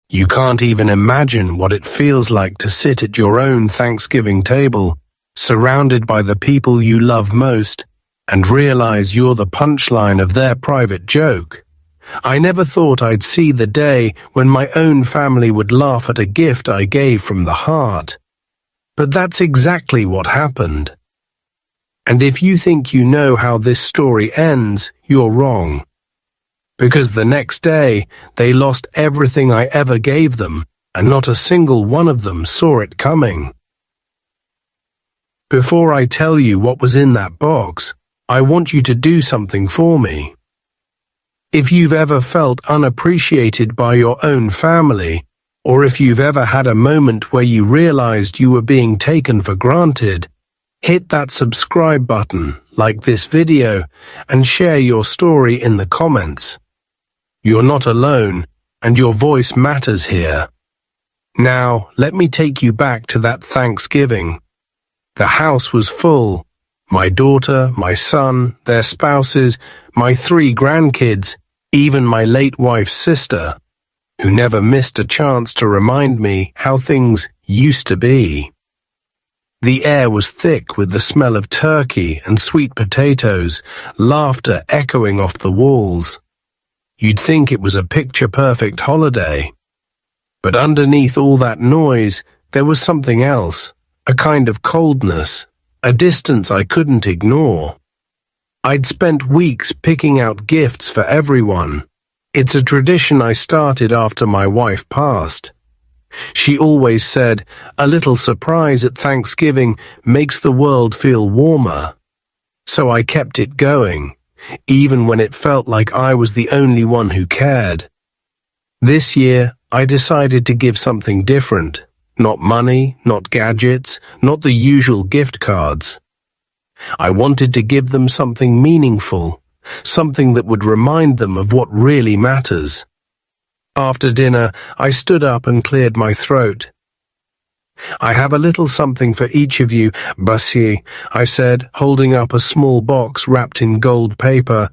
You can't even imagine what it feels like to sit at your own Thanksgiving table, surrounded by the people you love most, and realize you're the punchline of their private joke. I never thought I'd see the day when my own family would laugh at a gift I gave from the heart. But that's exactly what happened. And if you think you know how this story ends, you're wrong. Because the next day, they lost everything I ever gave them, and not a single one of them saw it coming. Before I tell you what was in that box, I want you to do something for me. If you've ever felt unappreciated by your own family, or if you've ever had a moment where you realized you were being taken for granted, hit that subscribe button, like this video, and share your story in the comments. You're not alone, and your voice matters here. Now, let me take you back to that Thanksgiving. The house was full. My daughter, my son, their spouses, my 3 grandkids, even my late wife's sister, who never missed a chance to remind me how things used to be. The air was thick with the smell of turkey and sweet potatoes, laughter echoing off the walls. You'd think it was a picture-perfect holiday. But underneath all that noise, there was something else, a kind of coldness, a distance I couldn't ignore. I'd spent weeks picking out gifts for everyone. It's a tradition I started after my wife passed. She always said, a little surprise at Thanksgiving makes the world feel warmer. So I kept it going, even when it felt like I was the only one who cared. This year, I decided to give something different. Not money, not gadgets, not the usual gift cards. I wanted to give them something meaningful, something that would remind them of what really matters. After dinner, I stood up and cleared my throat. I have a little something for each of you, Bassi, I said, holding up a small box wrapped in gold paper.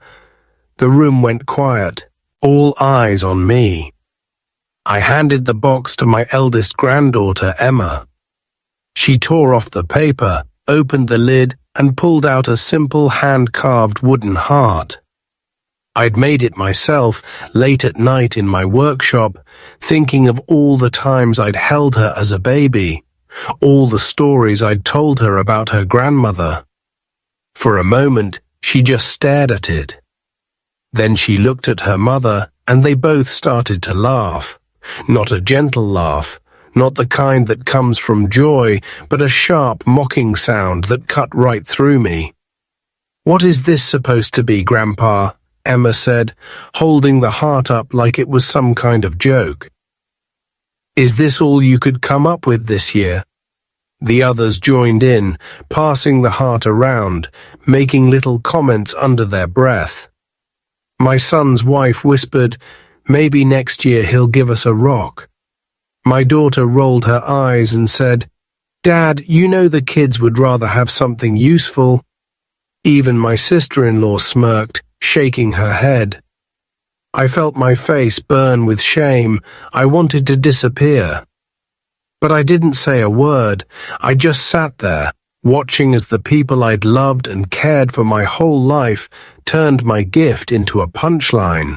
The room went quiet, all eyes on me. I handed the box to my eldest granddaughter, Emma. She tore off the paper, opened the lid, and pulled out a simple hand-carved wooden heart. I'd made it myself late at night in my workshop, thinking of all the times I'd held her as a baby, all the stories I'd told her about her grandmother. For a moment, she just stared at it. Then she looked at her mother, and they both started to laugh. Not a gentle laugh, not the kind that comes from joy, but a sharp, mocking sound that cut right through me. "What is this supposed to be, Grandpa?" Emma said, holding the heart up like it was some kind of joke. "Is this all you could come up with this year?" The others joined in, passing the heart around, making little comments under their breath. My son's wife whispered, "Maybe next year he'll give us a rock." My daughter rolled her eyes and said, "Dad, you know the kids would rather have something useful." Even my sister-in-law smirked, shaking her head. I felt my face burn with shame. I wanted to disappear. But I didn't say a word. I just sat there, watching as the people I'd loved and cared for my whole life turned my gift into a punchline.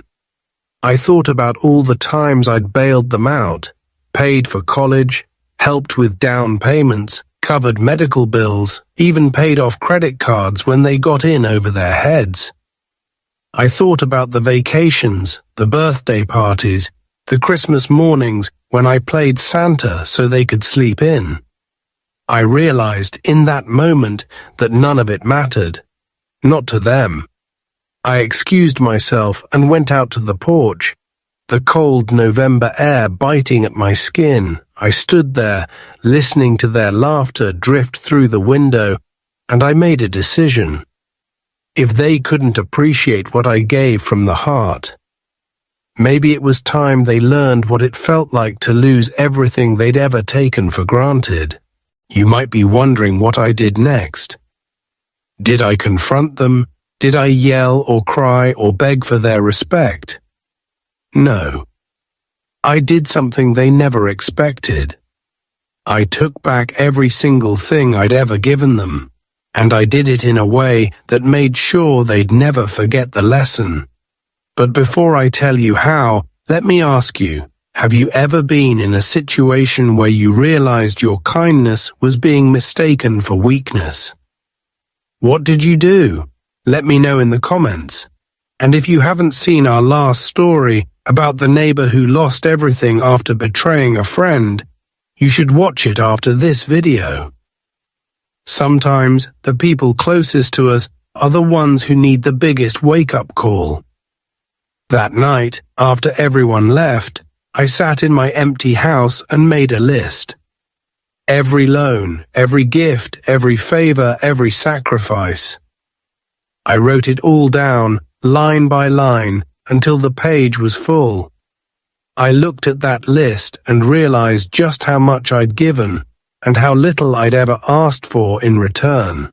I thought about all the times I'd bailed them out, paid for college, helped with down payments, covered medical bills, even paid off credit cards when they got in over their heads. I thought about the vacations, the birthday parties, the Christmas mornings when I played Santa so they could sleep in. I realized in that moment that none of it mattered. Not to them. I excused myself and went out to the porch. The cold November air biting at my skin, I stood there, listening to their laughter drift through the window, and I made a decision. If they couldn't appreciate what I gave from the heart, maybe it was time they learned what it felt like to lose everything they'd ever taken for granted. You might be wondering what I did next. Did I confront them? Did I yell or cry or beg for their respect? No. I did something they never expected. I took back every single thing I'd ever given them, and I did it in a way that made sure they'd never forget the lesson. But before I tell you how, let me ask you, have you ever been in a situation where you realized your kindness was being mistaken for weakness? What did you do? Let me know in the comments. And if you haven't seen our last story about the neighbor who lost everything after betraying a friend, you should watch it after this video. Sometimes the people closest to us are the ones who need the biggest wake-up call. That night, after everyone left, I sat in my empty house and made a list. Every loan, every gift, every favor, every sacrifice. I wrote it all down, line by line, until the page was full. I looked at that list and realized just how much I'd given and how little I'd ever asked for in return.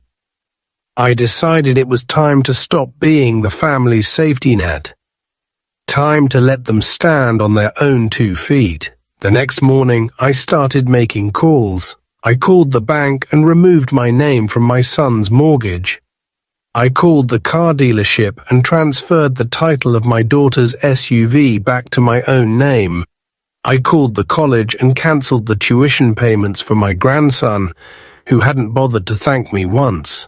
I decided it was time to stop being the family's safety net. Time to let them stand on their own 2 feet. The next morning, I started making calls. I called the bank and removed my name from my son's mortgage. I called the car dealership and transferred the title of my daughter's SUV back to my own name. I called the college and cancelled the tuition payments for my grandson, who hadn't bothered to thank me once.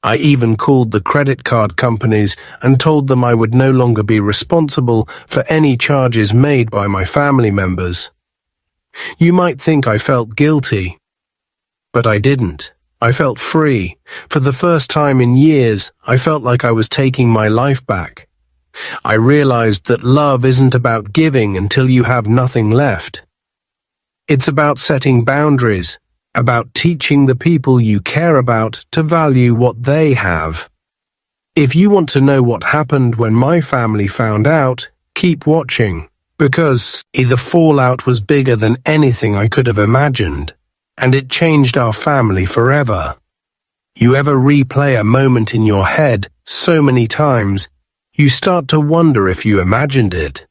I even called the credit card companies and told them I would no longer be responsible for any charges made by my family members. You might think I felt guilty, but I didn't. I felt free. For the first time in years, I felt like I was taking my life back. I realized that love isn't about giving until you have nothing left. It's about setting boundaries, about teaching the people you care about to value what they have. If you want to know what happened when my family found out, keep watching, because the fallout was bigger than anything I could have imagined, and it changed our family forever. You ever replay a moment in your head so many times, you start to wonder if you imagined it.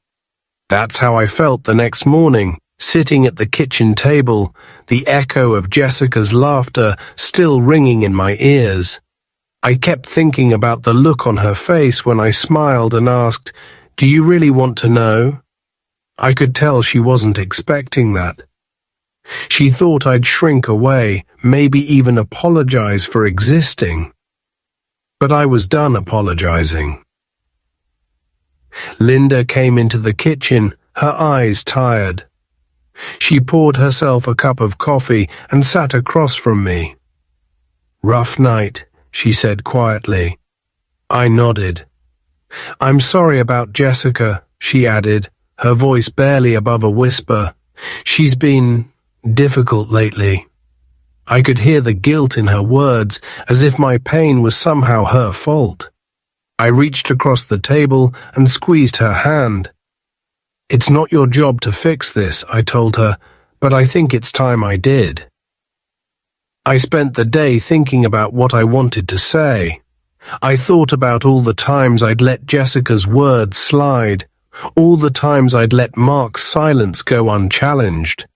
That's how I felt the next morning, sitting at the kitchen table, the echo of Jessica's laughter still ringing in my ears. I kept thinking about the look on her face when I smiled and asked, "Do you really want to know?" I could tell she wasn't expecting that. She thought I'd shrink away, maybe even apologize for existing. But I was done apologizing. Linda came into the kitchen, her eyes tired. She poured herself a cup of coffee and sat across from me. "Rough night," she said quietly. I nodded. "I'm sorry about Jessica," she added, her voice barely above a whisper. "She's been difficult lately." I could hear the guilt in her words, as if my pain was somehow her fault. I reached across the table and squeezed her hand. "It's not your job to fix this," I told her, "but I think it's time I did." I spent the day thinking about what I wanted to say. I thought about all the times I'd let Jessica's words slide, all the times I'd let Mark's silence go unchallenged.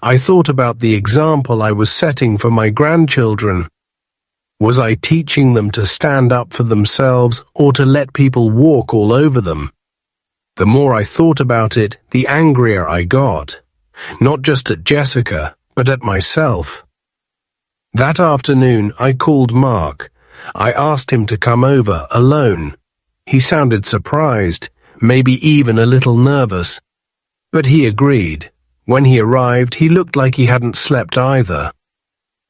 I thought about the example I was setting for my grandchildren. Was I teaching them to stand up for themselves or to let people walk all over them? The more I thought about it, the angrier I got. Not just at Jessica, but at myself. That afternoon, I called Mark. I asked him to come over alone. He sounded surprised, maybe even a little nervous. But he agreed. When he arrived, he looked like he hadn't slept either.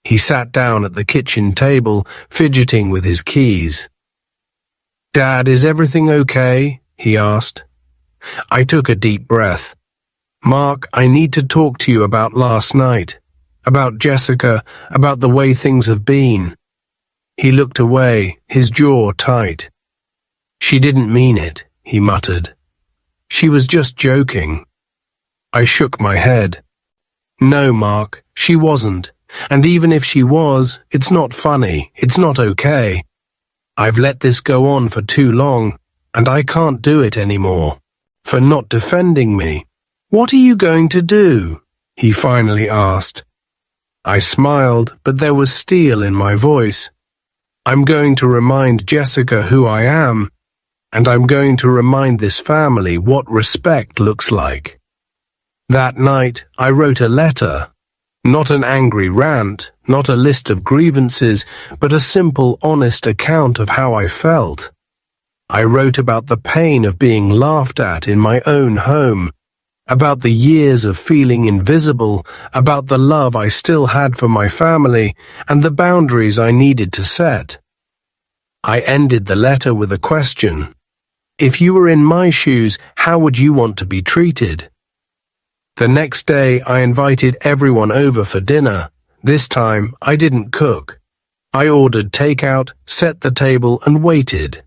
He sat down at the kitchen table, fidgeting with his keys. "Dad, is everything okay?" he asked. I took a deep breath. "Mark, I need to talk to you about last night, about Jessica, about the way things have been." He looked away, his jaw tight. "She didn't mean it," he muttered. "She was just joking." I shook my head. "No, Mark, she wasn't. And even if she was, it's not funny, it's not okay. I've let this go on for too long, and I can't do it anymore." For not defending me. What are you going to do? He finally asked. I smiled, but there was steel in my voice. I'm going to remind Jessica who I am, and I'm going to remind this family what respect looks like. That night, I wrote a letter. Not an angry rant, not a list of grievances, but a simple, honest account of how I felt. I wrote about the pain of being laughed at in my own home, about the years of feeling invisible, about the love I still had for my family, and the boundaries I needed to set. I ended the letter with a question. If you were in my shoes, how would you want to be treated? The next day, I invited everyone over for dinner. This time, I didn't cook. I ordered takeout, set the table, and waited.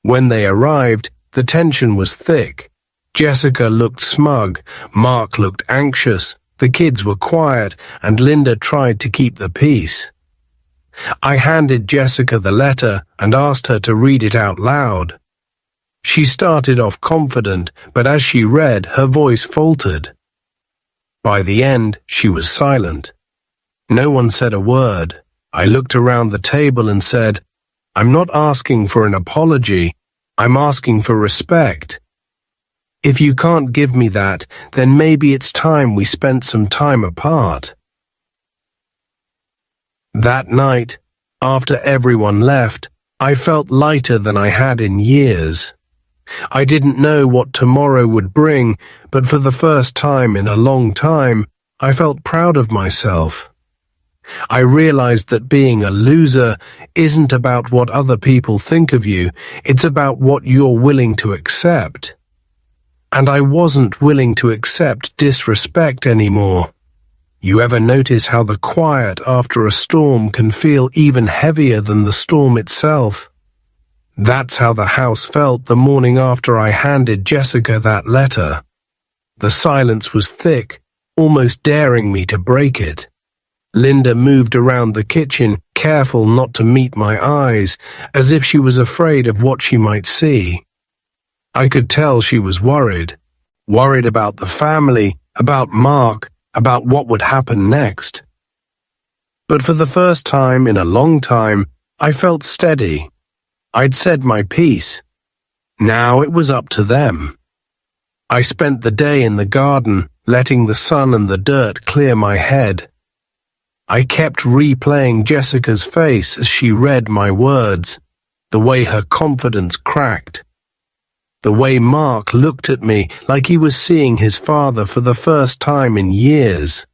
When they arrived, the tension was thick. Jessica looked smug, Mark looked anxious, the kids were quiet, and Linda tried to keep the peace. I handed Jessica the letter and asked her to read it out loud. She started off confident, but as she read, her voice faltered. By the end, she was silent. No one said a word. I looked around the table and said, I'm not asking for an apology. I'm asking for respect. If you can't give me that, then maybe it's time we spent some time apart. That night, after everyone left, I felt lighter than I had in years. I didn't know what tomorrow would bring, but for the first time in a long time, I felt proud of myself. I realized that being a loser isn't about what other people think of you, it's about what you're willing to accept. And I wasn't willing to accept disrespect anymore. You ever notice how the quiet after a storm can feel even heavier than the storm itself? That's how the house felt the morning after I handed Jessica that letter. The silence was thick, almost daring me to break it. Linda moved around the kitchen, careful not to meet my eyes, as if she was afraid of what she might see. I could tell she was worried. Worried about the family, about Mark, about what would happen next. But for the first time in a long time, I felt steady. I'd said my piece. Now it was up to them. I spent the day in the garden, letting the sun and the dirt clear my head. I kept replaying Jessica's face as she read my words, the way her confidence cracked, the way Mark looked at me like he was seeing his father for the first time in years.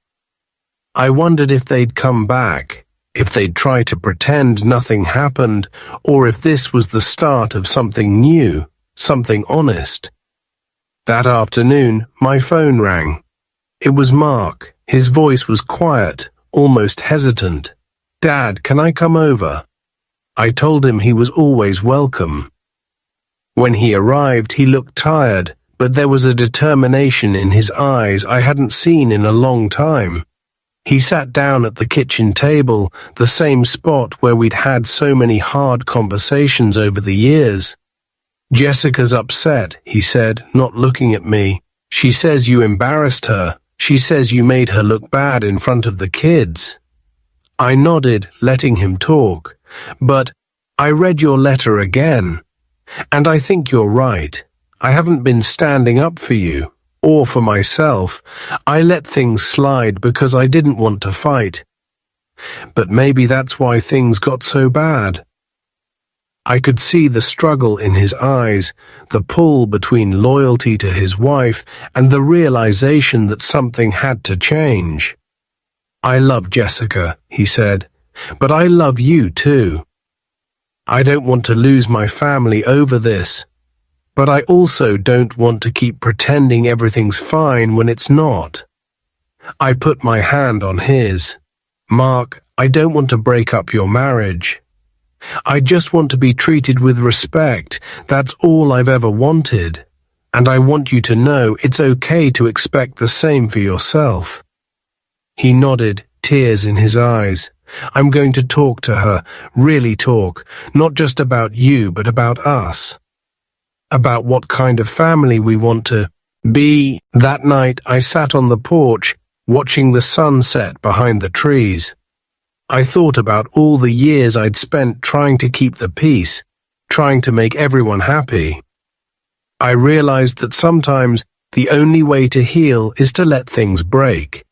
I wondered if they'd come back, if they'd try to pretend nothing happened, or if this was the start of something new, something honest. That afternoon, my phone rang. It was Mark. His voice was quiet, almost hesitant. Dad, can I come over? I told him he was always welcome. When he arrived, he looked tired, but there was a determination in his eyes I hadn't seen in a long time. He sat down at the kitchen table, the same spot where we'd had so many hard conversations over the years. Jessica's upset, he said, not looking at me. She says you embarrassed her. She says you made her look bad in front of the kids. I nodded, letting him talk. But I read your letter again. And I think you're right. I haven't been standing up for you. Or for myself. I let things slide because I didn't want to fight. But maybe that's why things got so bad. I could see the struggle in his eyes, the pull between loyalty to his wife and the realization that something had to change. I love Jessica, he said, but I love you too. I don't want to lose my family over this. But I also don't want to keep pretending everything's fine when it's not. I put my hand on his. Mark, I don't want to break up your marriage. I just want to be treated with respect. That's all I've ever wanted. And I want you to know it's okay to expect the same for yourself. He nodded, tears in his eyes. I'm going to talk to her, really talk, not just about you, but about us. about what kind of family we want to be. That night, I sat on the porch, watching the sun set behind the trees. I thought about all the years I'd spent trying to keep the peace, trying to make everyone happy. I realized that sometimes the only way to heal is to let things break,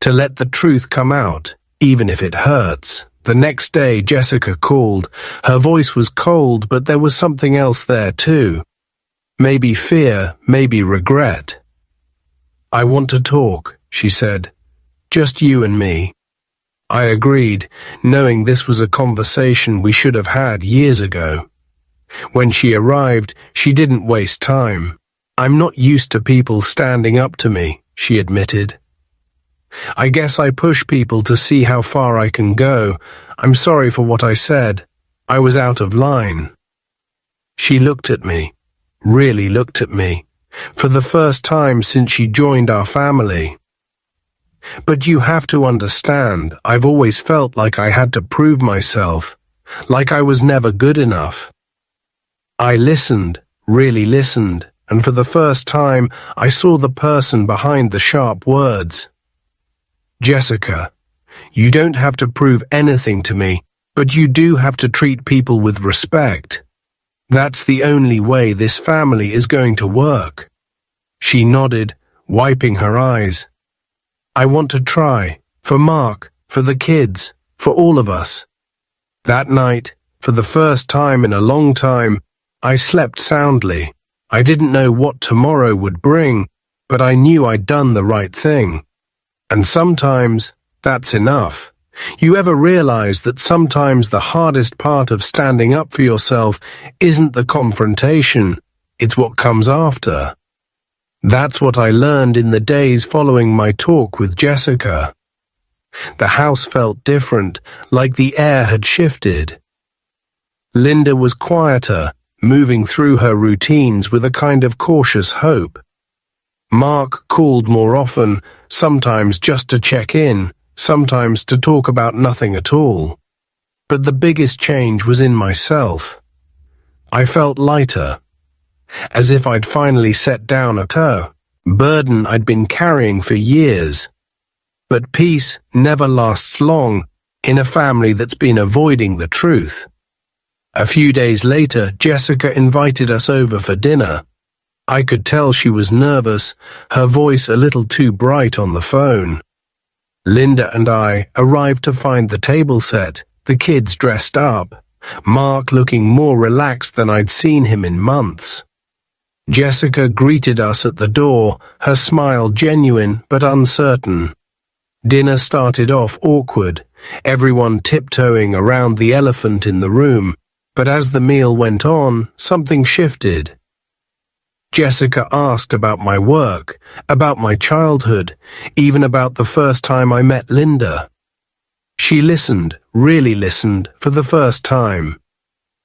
to let the truth come out, even if it hurts. The next day, Jessica called. Her voice was cold, but there was something else there too. Maybe fear, maybe regret. "I want to talk," she said. "Just you and me." I agreed, knowing this was a conversation we should have had years ago. When she arrived, she didn't waste time. "I'm not used to people standing up to me," she admitted. "I guess I push people to see how far I can go. I'm sorry for what I said. I was out of line." She looked at me, really looked at me, for the first time since she joined our family. "But you have to understand, I've always felt like I had to prove myself, like I was never good enough." I listened, really listened, and for the first time I saw the person behind the sharp words. "Jessica, you don't have to prove anything to me, but you do have to treat people with respect. That's the only way this family is going to work." She nodded, wiping her eyes. "I want to try, for Mark, for the kids, for all of us." That night, for the first time in a long time, I slept soundly. I didn't know what tomorrow would bring, but I knew I'd done the right thing. And sometimes, that's enough. You ever realize that sometimes the hardest part of standing up for yourself isn't the confrontation, it's what comes after? That's what I learned in the days following my talk with Jessica. The house felt different, like the air had shifted. Linda was quieter, moving through her routines with a kind of cautious hope. Mark called more often, sometimes just to check in, sometimes to talk about nothing at all. But the biggest change was in myself. I felt lighter, as if I'd finally set down a burden I'd been carrying for years. But peace never lasts long in a family that's been avoiding the truth. A few days later, Jessica invited us over for dinner. I could tell she was nervous, her voice a little too bright on the phone. Linda and I arrived to find the table set, the kids dressed up, Mark looking more relaxed than I'd seen him in months. Jessica greeted us at the door, her smile genuine but uncertain. Dinner started off awkward, everyone tiptoeing around the elephant in the room, but as the meal went on, something shifted. Jessica asked about my work, about my childhood, even about the first time I met Linda. She listened, really listened, for the first time.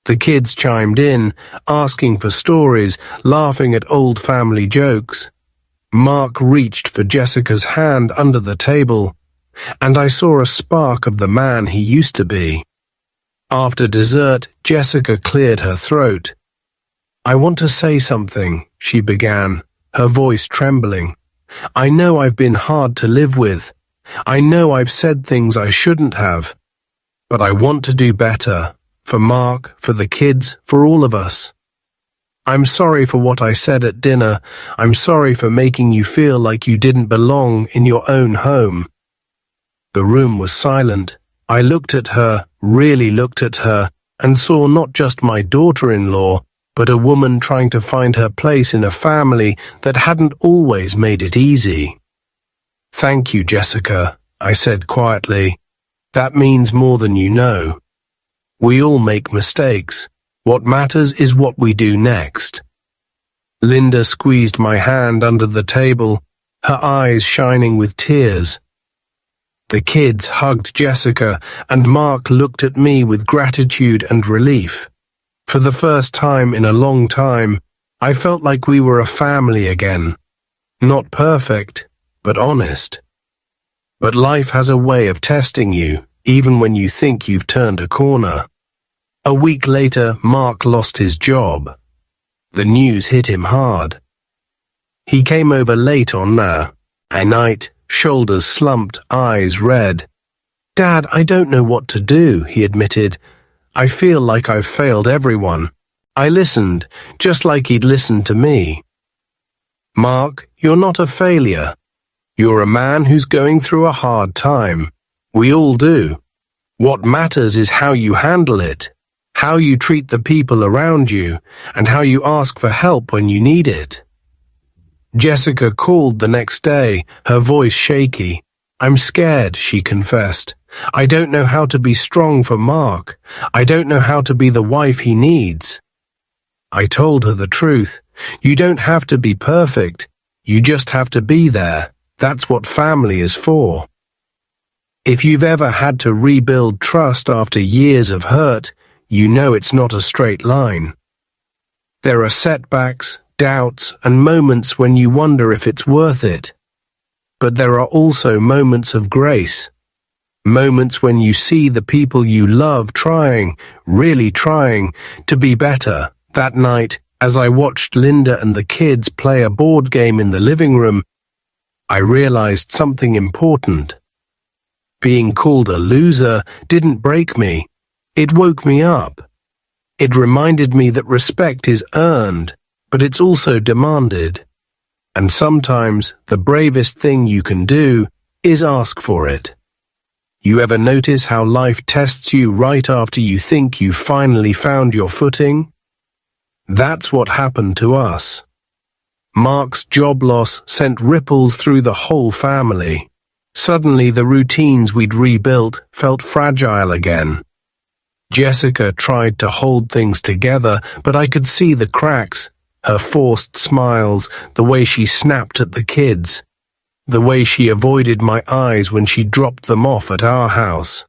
The kids chimed in, asking for stories, laughing at old family jokes. Mark reached for Jessica's hand under the table, and I saw a spark of the man he used to be. After dessert, Jessica cleared her throat. "I want to say something," she began, her voice trembling. "I know I've been hard to live with. I know I've said things I shouldn't have. But I want to do better, for Mark, for the kids, for all of us. I'm sorry for what I said at dinner. I'm sorry for making you feel like you didn't belong in your own home." The room was silent. I looked at her, really looked at her, and saw not just my daughter-in-law, but a woman trying to find her place in a family that hadn't always made it easy. "Thank you, Jessica," I said quietly. "That means more than you know. We all make mistakes. What matters is what we do next." Linda squeezed my hand under the table, her eyes shining with tears. The kids hugged Jessica, and Mark looked at me with gratitude and relief. For the first time in a long time, I felt like we were a family again. Not perfect, but honest. But life has a way of testing you, even when you think you've turned a corner. A week later, Mark lost his job. The news hit him hard. He came over late on a night, shoulders slumped, eyes red. "Dad, I don't know what to do," he admitted. "I feel like I've failed everyone." I listened, just like he'd listened to me. "Mark, you're not a failure. You're a man who's going through a hard time. We all do. What matters is how you handle it, how you treat the people around you, and how you ask for help when you need it." Jessica called the next day, her voice shaky. "I'm scared," she confessed. "I don't know how to be strong for Mark. I don't know how to be the wife he needs." I told her the truth. You don't have to be perfect. You just have to be there. That's what family is for. If you've ever had to rebuild trust after years of hurt, you know it's not a straight line. There are setbacks, doubts, and moments when you wonder if it's worth it. But there are also moments of grace. Moments when you see the people you love trying, really trying, to be better. That night, as I watched Linda and the kids play a board game in the living room, I realized something important. Being called a loser didn't break me. It woke me up. It reminded me that respect is earned, but it's also demanded. And sometimes the bravest thing you can do is ask for it. You ever notice how life tests you right after you think you've finally found your footing? That's what happened to us. Mark's job loss sent ripples through the whole family. Suddenly the routines we'd rebuilt felt fragile again. Jessica tried to hold things together, but I could see the cracks, her forced smiles, the way she snapped at the kids, the way she avoided my eyes when she dropped them off at our house.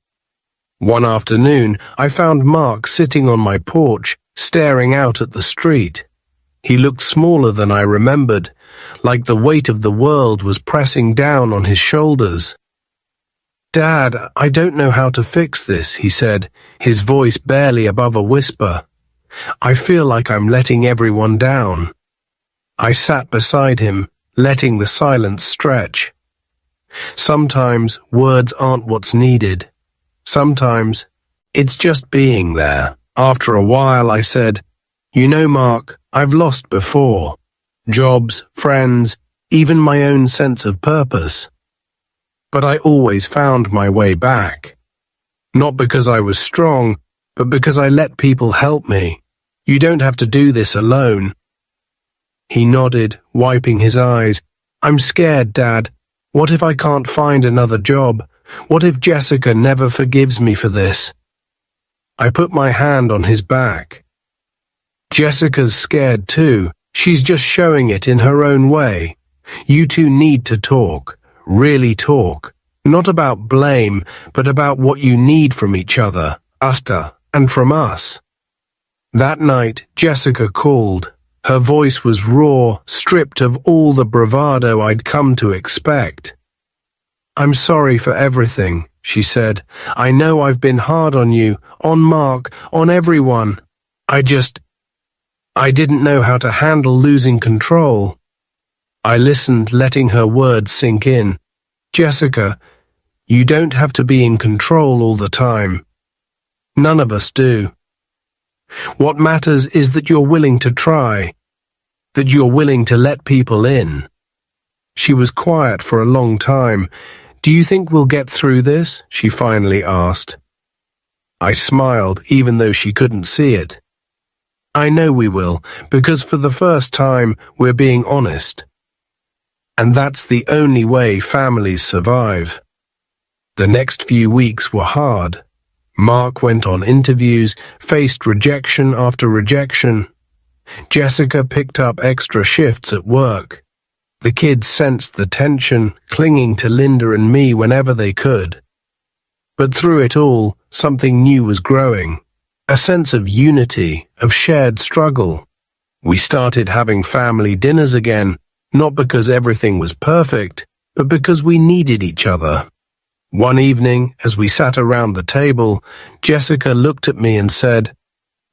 One afternoon, I found Mark sitting on my porch, staring out at the street. He looked smaller than I remembered, like the weight of the world was pressing down on his shoulders. "Dad, I don't know how to fix this," he said, his voice barely above a whisper. "I feel like I'm letting everyone down." I sat beside him, letting the silence stretch. Sometimes words aren't what's needed. Sometimes it's just being there. After a while I said, "You know, Mark, I've lost before. Jobs, friends, even my own sense of purpose. But I always found my way back. Not because I was strong, but because I let people help me. You don't have to do this alone." He nodded, wiping his eyes. "I'm scared, Dad. What if I can't find another job? What if Jessica never forgives me for this?" I put my hand on his back. "Jessica's scared too. She's just showing it in her own way. You two need to talk, really talk. Not about blame, but about what you need from each other, and from us." That night, Jessica called. Her voice was raw, stripped of all the bravado I'd come to expect. "I'm sorry for everything," she said. "I know I've been hard on you, on Mark, on everyone. I didn't know how to handle losing control." I listened, letting her words sink in. "Jessica, you don't have to be in control all the time. None of us do. What matters is that you're willing to try, that you're willing to let people in." She was quiet for a long time. "Do you think we'll get through this?" she finally asked. I smiled, even though she couldn't see it. "I know we will, because for the first time, we're being honest. And that's the only way families survive." The next few weeks were hard. Mark went on interviews, faced rejection after rejection. Jessica picked up extra shifts at work. The kids sensed the tension, clinging to Linda and me whenever they could. But through it all, something new was growing. A sense of unity, of shared struggle. We started having family dinners again, not because everything was perfect, but because we needed each other. One evening, as we sat around the table, Jessica looked at me and said,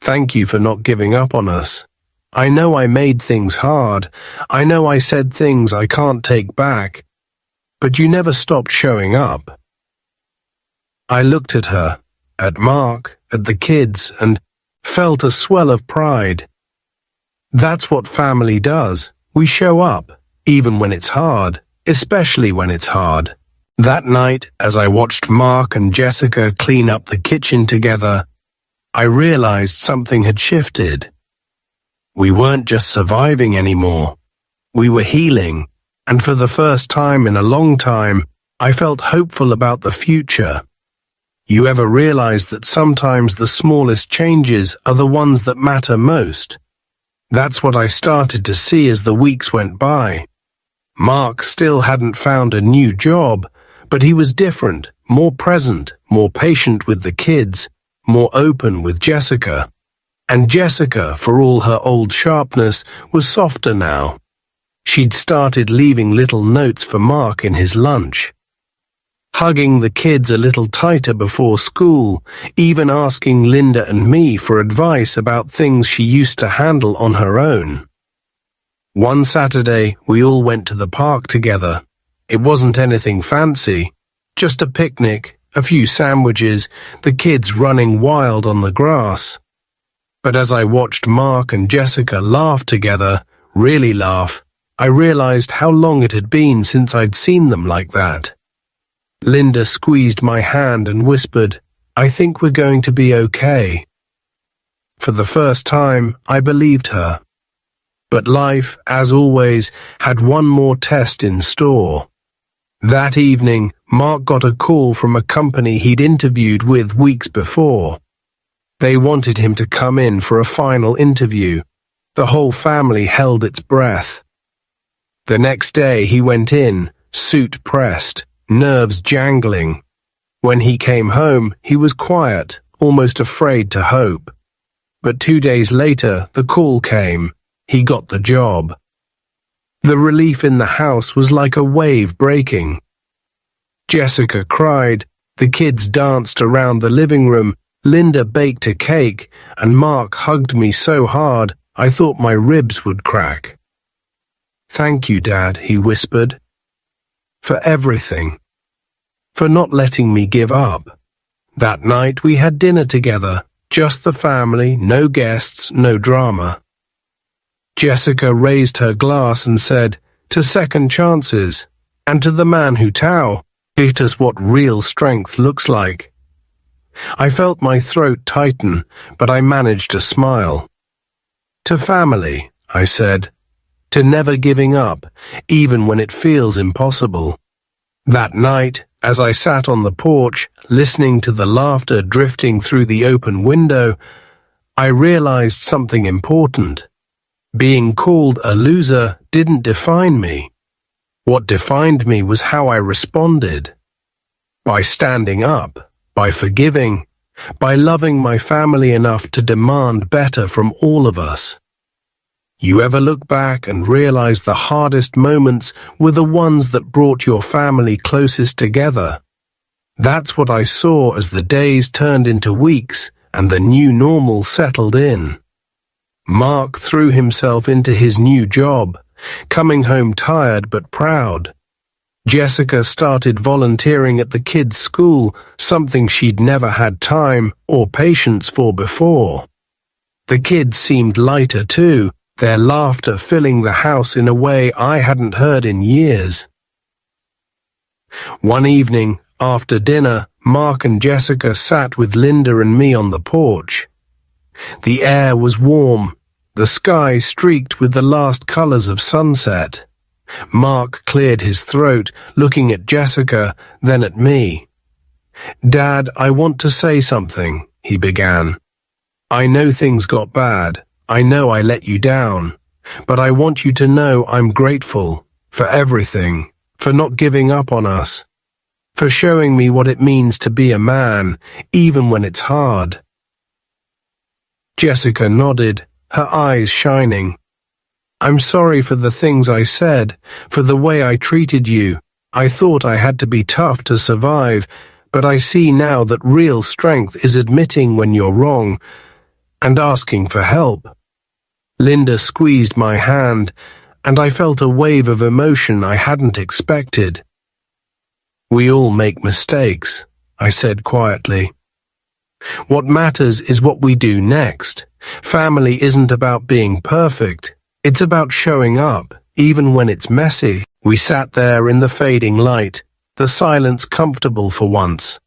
"Thank you for not giving up on us. I know I made things hard. I know I said things I can't take back. But you never stopped showing up. I looked at her, at Mark, at the kids, and felt a swell of pride. That's what family does. We show up, even when it's hard, especially when it's hard. That night, as I watched Mark and Jessica clean up the kitchen together, I realized something had shifted. We weren't just surviving anymore. We were healing, and for the first time in a long time, I felt hopeful about the future. You ever realize that sometimes the smallest changes are the ones that matter most? That's what I started to see as the weeks went by. Mark still hadn't found a new job, but he was different, more present, more patient with the kids, more open with Jessica. And Jessica, for all her old sharpness, was softer now. She'd started leaving little notes for Mark in his lunch, hugging the kids a little tighter before school, even asking Linda and me for advice about things she used to handle on her own. One Saturday, we all went to the park together. It wasn't anything fancy, just a picnic, a few sandwiches, the kids running wild on the grass. But as I watched Mark and Jessica laugh together, really laugh, I realized how long it had been since I'd seen them like that. Linda squeezed my hand and whispered, "I think we're going to be okay." For the first time, I believed her. But life, as always, had one more test in store. That evening, Mark got a call from a company he'd interviewed with weeks before. They wanted him to come in for a final interview. The whole family held its breath. The next day he went in, suit pressed, nerves jangling. When he came home, he was quiet, almost afraid to hope. But 2 days later, the call came. He got the job. The relief in the house was like a wave breaking. Jessica cried, the kids danced around the living room, Linda baked a cake, and Mark hugged me so hard I thought my ribs would crack. "Thank you, Dad," he whispered. "For everything. For not letting me give up." That night we had dinner together, just the family, no guests, no drama. Jessica raised her glass and said, "To second chances, and to the man who taught us what real strength looks like." I felt my throat tighten, but I managed to smile. "To family," I said, "to never giving up, even when it feels impossible." That night, as I sat on the porch, listening to the laughter drifting through the open window, I realized something important. Being called a loser didn't define me. What defined me was how I responded. By standing up, by forgiving, by loving my family enough to demand better from all of us. You ever look back and realize the hardest moments were the ones that brought your family closest together? That's what I saw as the days turned into weeks and the new normal settled in. Mark threw himself into his new job, coming home tired but proud. Jessica started volunteering at the kids' school, something she'd never had time or patience for before. The kids seemed lighter too, their laughter filling the house in a way I hadn't heard in years. One evening, after dinner, Mark and Jessica sat with Linda and me on the porch. The air was warm, the sky streaked with the last colors of sunset. Mark cleared his throat, looking at Jessica, then at me. "Dad, I want to say something," he began. "I know things got bad. I know I let you down. But I want you to know I'm grateful for everything, for not giving up on us, for showing me what it means to be a man, even when it's hard." Jessica nodded, her eyes shining. "I'm sorry for the things I said, for the way I treated you. I thought I had to be tough to survive, but I see now that real strength is admitting when you're wrong and asking for help." Linda squeezed my hand, and I felt a wave of emotion I hadn't expected. "We all make mistakes," I said quietly. "What matters is what we do next. Family isn't about being perfect. It's about showing up, even when it's messy." We sat there in the fading light, the silence comfortable for once.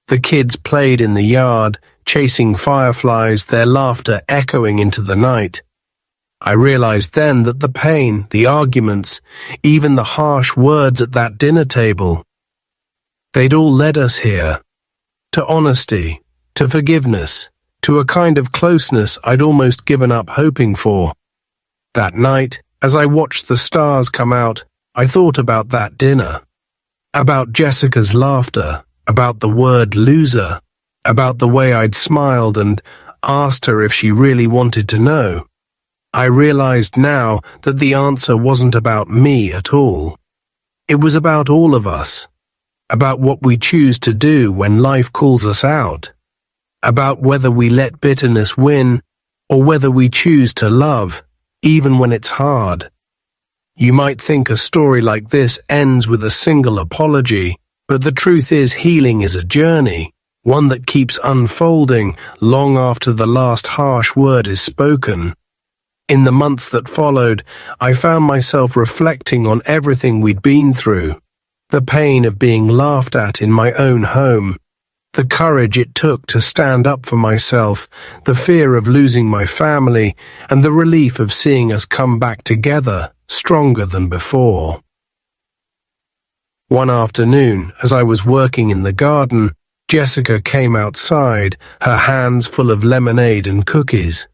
The kids played in the yard, chasing fireflies, their laughter echoing into the night. I realized then that the pain, the arguments, even the harsh words at that dinner table, they'd all led us here. To honesty, to forgiveness, to a kind of closeness I'd almost given up hoping for. That night, as I watched the stars come out, I thought about that dinner. About Jessica's laughter, about the word loser, about the way I'd smiled and asked her if she really wanted to know. I realized now that the answer wasn't about me at all. It was about all of us, about what we choose to do when life calls us out, about whether we let bitterness win or whether we choose to love, even when it's hard. You might think a story like this ends with a single apology, but the truth is healing is a journey, one that keeps unfolding long after the last harsh word is spoken. In the months that followed, I found myself reflecting on everything we'd been through, the pain of being laughed at in my own home, the courage it took to stand up for myself, the fear of losing my family, and the relief of seeing us come back together, stronger than before. One afternoon, as I was working in the garden, Jessica came outside, her hands full of lemonade and cookies.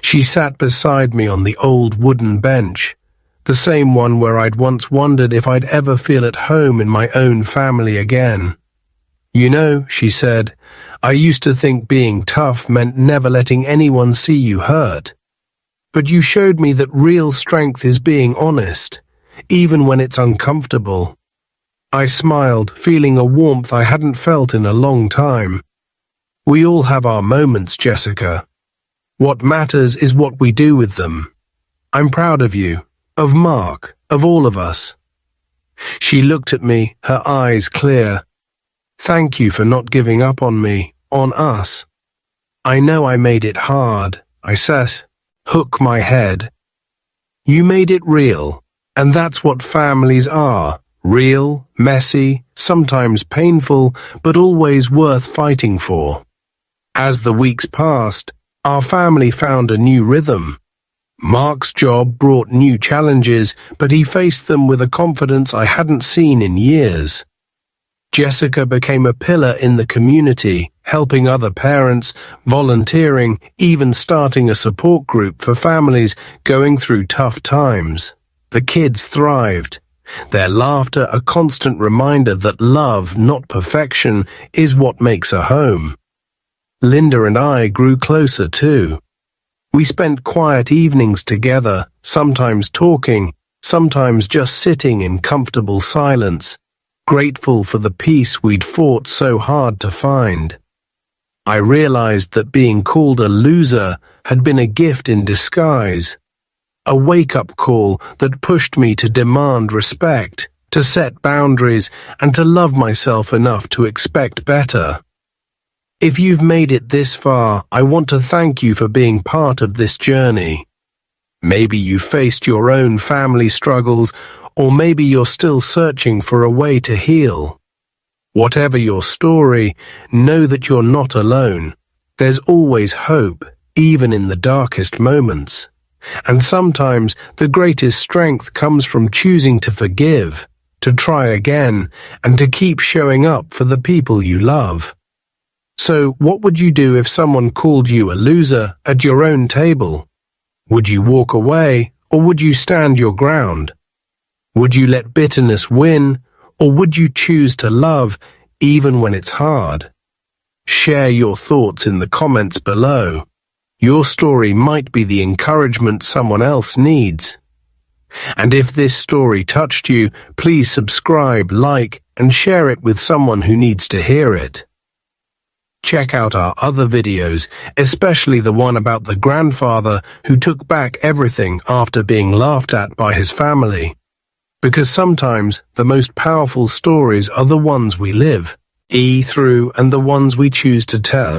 She sat beside me on the old wooden bench, the same one where I'd once wondered if I'd ever feel at home in my own family again. "You know," she said, "I used to think being tough meant never letting anyone see you hurt. But you showed me that real strength is being honest, even when it's uncomfortable." I smiled, feeling a warmth I hadn't felt in a long time. "We all have our moments, Jessica. What matters is what we do with them. I'm proud of you, of Mark, of all of us." She looked at me, her eyes clear. "Thank you for not giving up on me, on us." "I know I made it hard," I said, hook my head. "You made it real, and that's what families are. Real, messy, sometimes painful, but always worth fighting for." As the weeks passed, our family found a new rhythm. Mark's job brought new challenges, but he faced them with a confidence I hadn't seen in years. Jessica became a pillar in the community, helping other parents, volunteering, even starting a support group for families going through tough times. The kids thrived, their laughter a constant reminder that love, not perfection, is what makes a home. Linda and I grew closer too. We spent quiet evenings together, sometimes talking, sometimes just sitting in comfortable silence, grateful for the peace we'd fought so hard to find. I realized that being called a loser had been a gift in disguise, a wake-up call that pushed me to demand respect, to set boundaries, and to love myself enough to expect better. If you've made it this far, I want to thank you for being part of this journey. Maybe you faced your own family struggles, or maybe you're still searching for a way to heal. Whatever your story, know that you're not alone. There's always hope, even in the darkest moments. And sometimes the greatest strength comes from choosing to forgive, to try again, and to keep showing up for the people you love. So, what would you do if someone called you a loser at your own table? Would you walk away, or would you stand your ground? Would you let bitterness win, or would you choose to love even when it's hard? Share your thoughts in the comments below. Your story might be the encouragement someone else needs. And if this story touched you, please subscribe, like, and share it with someone who needs to hear it. Check out our other videos, especially the one about the grandfather who took back everything after being laughed at by his family. Because sometimes the most powerful stories are the ones we live through and the ones we choose to tell.